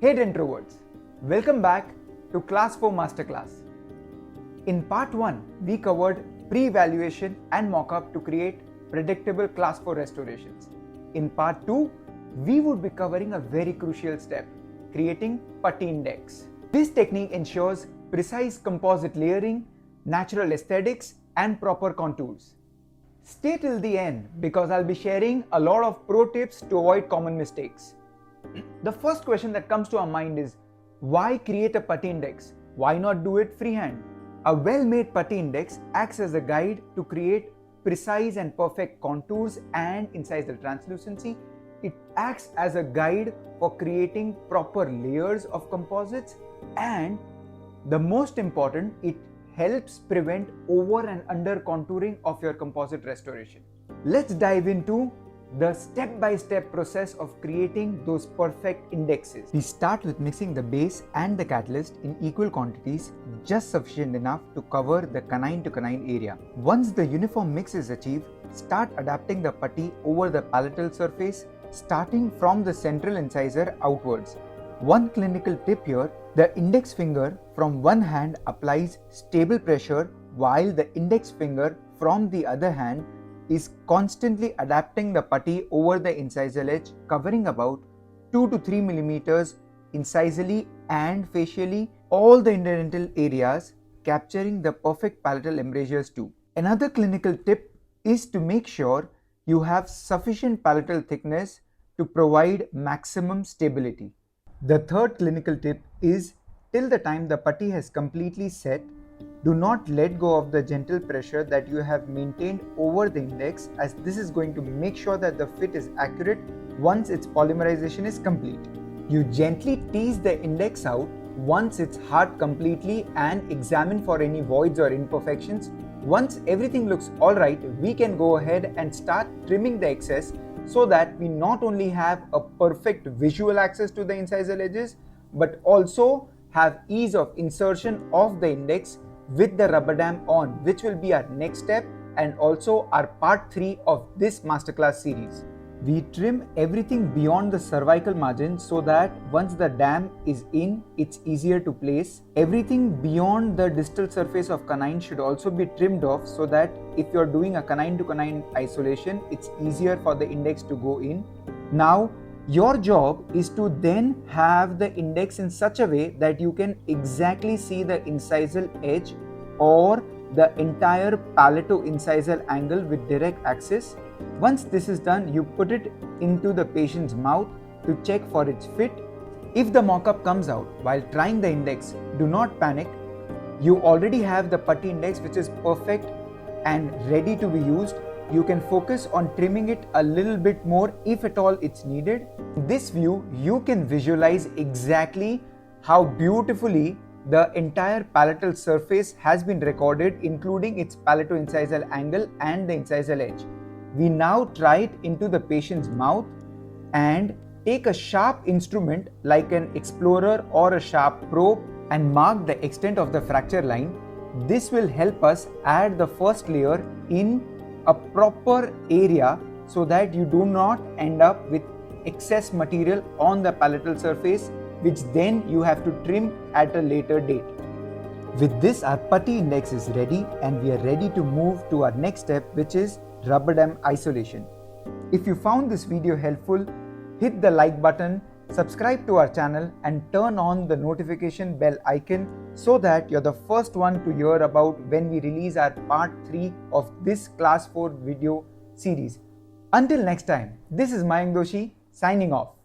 Hey introverts, welcome back to Class 4 Masterclass. In part 1, we covered pre-evaluation and mock-up to create predictable Class 4 restorations. In part 2, we would be covering a very crucial step, creating Putty index. This technique ensures precise composite layering, natural aesthetics, and proper contours. Stay till the end because I'll be sharing a lot of pro tips to avoid common mistakes. The first question that comes to our mind is, why create a Putty index? Why not do it freehand? A well-made Putty index acts as a guide to create precise and perfect contours and incisal translucency. It acts as a guide for creating proper layers of composites, and the most important, it helps prevent over and under contouring of your composite restoration. Let's dive into the step-by-step process of creating those perfect indexes. We start with mixing the base and the catalyst in equal quantities, just sufficient enough to cover the canine to canine area. Once the uniform mix is achieved, start adapting the putty over the palatal surface, starting from the central incisor outwards. One clinical tip here, the index finger from one hand applies stable pressure while the index finger from the other hand is constantly adapting the putty over the incisal edge, covering about 2 to 3 millimeters incisally and facially all the interdental areas, capturing the perfect palatal embrasures too. Another clinical tip is to make sure you have sufficient palatal thickness to provide maximum stability. The third clinical tip is, till the time the putty has completely set, do not let go of the gentle pressure that you have maintained over the index, as this is going to make sure that the fit is accurate once its polymerization is complete. You gently tease the index out once it's hard completely and examine for any voids or imperfections. Once everything looks alright, we can go ahead and start trimming the excess so that we not only have a perfect visual access to the incisal edges, but also have ease of insertion of the index with the rubber dam on, which will be our next step and also our part 3 of this masterclass series. We trim everything beyond the cervical margin so that once the dam is in, it's easier to place. Everything beyond the distal surface of canine should also be trimmed off so that if you're doing a canine to canine isolation, it's easier for the index to go in. Now, your job is to then have the index in such a way that you can exactly see the incisal edge or the entire palato-incisal angle with direct axis. Once this is done, you put it into the patient's mouth to check for its fit. If the mock-up comes out while trying the index, do not panic. You already have the putty index which is perfect and ready to be used. You can focus on trimming it a little bit more if at all it's needed. In this view, you can visualize exactly how beautifully the entire palatal surface has been recorded, including its palato-incisal angle and the incisal edge. We now try it into the patient's mouth and take a sharp instrument like an explorer or a sharp probe and mark the extent of the fracture line. This will help us add the first layer in a proper area so that you do not end up with excess material on the palatal surface, which then you have to trim at a later date. With this, our putty index is ready and we are ready to move to our next step, which is rubber dam isolation. If you found this video helpful, hit the like button, subscribe to our channel and turn on the notification bell icon so that you're the first one to hear about when we release our part 3 of this class 4 video series. Until next time, this is Mayank Doshi signing off.